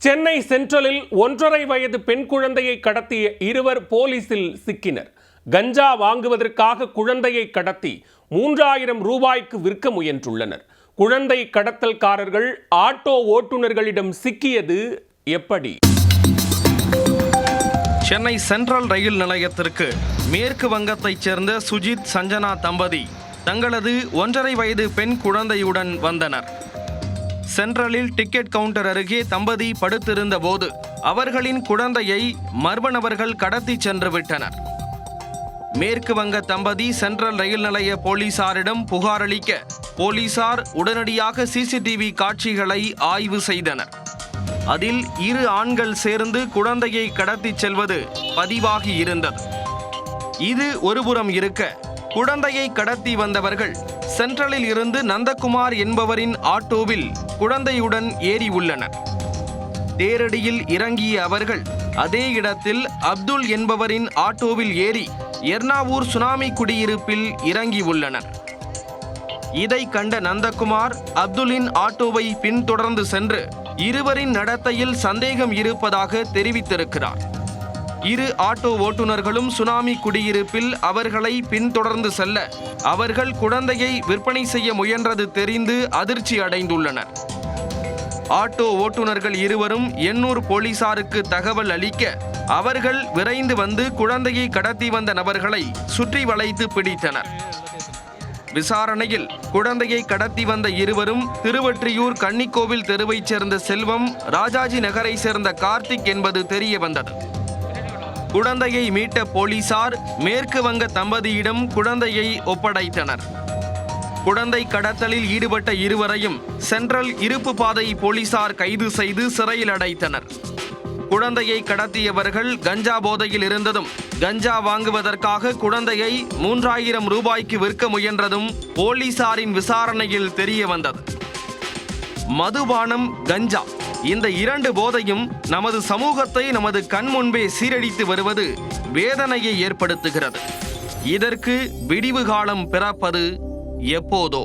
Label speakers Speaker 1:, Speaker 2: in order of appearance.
Speaker 1: சென்னை சென்ட்ரலில் 1.5 வயது பெண் குழந்தையை கடத்திய இருவர் போலீசில் சிக்கினர். கஞ்சா வாங்குவதற்காக குழந்தையை கடத்தி 3000 ரூபாய்க்கு விற்க முயன்றுள்ளனர். குழந்தை கடத்தல்காரர்கள் ஆட்டோ ஓட்டுநர்களிடம் சிக்கியது எப்படி?
Speaker 2: சென்னை சென்ட்ரல் ரயில் நிலையத்திற்கு மேற்கு வங்கத்தைச் சேர்ந்த சுஜித் சஞ்சனா தம்பதி தங்களது 1.5 வயது பெண் குழந்தையுடன் வந்தனர். சென்ட்ரலில் டிக்கெட் கவுண்டர் அருகே தம்பதி படுத்திருந்த போது அவர்களின் குழந்தையை மர்ம நபர்கள் கடத்தி சென்று விட்டனர். மேற்கு வங்க தம்பதி சென்ட்ரல் ரயில் நிலைய போலீசாரிடம் புகார் அளிக்க போலீசார் உடனடியாக சிசிடிவி காட்சிகளை ஆய்வு செய்தனர். அதில் 2 ஆண்கள் சேர்ந்து குழந்தையை கடத்தி செல்வது பதிவாகி இருந்தது. இது ஒருபுறம் இருக்க, குழந்தையை கடத்தி வந்தவர்கள் சென்ட்ரலில் இருந்து நந்தகுமார் என்பவரின் ஆட்டோவில் குழந்தையுடன் ஏறி உள்ளனர். தேரடியில் இறங்கிய அவர்கள் அதே இடத்தில் அப்துல் என்பவரின் ஆட்டோவில் ஏறி எர்ணாவூர் சுனாமி குடியிருப்பில் இறங்கி உள்ளனர். இதை கண்ட நந்தகுமார் அப்துல்லின் ஆட்டோவை பின்தொடர்ந்து சென்று இருவரின் நடத்தையில் சந்தேகம் இருப்பதாக தெரிவித்திருக்கிறார். 2 ஆட்டோ ஓட்டுநர்களும் சுனாமி குடியிருப்பில் அவர்களை பின்தொடர்ந்து செல்ல அவர்கள் குழந்தையை விற்பனை செய்ய முயன்றது தெரிந்து அதிர்ச்சி அடைந்துள்ளனர். ஆட்டோ ஓட்டுநர்கள் இருவரும் எண்ணூர் போலீசாருக்கு தகவல் அளிக்க அவர்கள் விரைந்து வந்து குழந்தையை கடத்தி வந்த நபர்களை சுற்றி வளைத்து பிடித்தனர். விசாரணையில் குழந்தையை கடத்தி வந்த இருவரும் திருவொற்றியூர் கன்னிக்கோவில் தெருவைச் சேர்ந்த செல்வம், ராஜாஜி நகரை சேர்ந்த கார்த்திக் என்பது தெரிய வந்தது. குழந்தையை மீட்ட போலீசார் மேற்கு வங்க தம்பதியிடம் குழந்தையை ஒப்படைத்தனர். குழந்தை கடத்தலில் ஈடுபட்ட இருவரையும் சென்ட்ரல் இருப்பு பாதை போலீசார் கைது செய்து சிறையில் அடைத்தனர். குழந்தையை கடத்தியவர்கள் கஞ்சா போதையில் இருந்ததும் கஞ்சா வாங்குவதற்காக குழந்தையை 3000 ரூபாய்க்கு விற்க முயன்றதும் போலீசாரின் விசாரணையில் தெரிய வந்தது. மதுபானம், கஞ்சா இந்த 2 போதையும் நமது சமூகத்தை நமது கண் முன்பே சீரழித்து வருவது வேதனையை ஏற்படுத்துகிறது. இதற்கு விடிவு காலம் பிறப்பது எப்போதோ?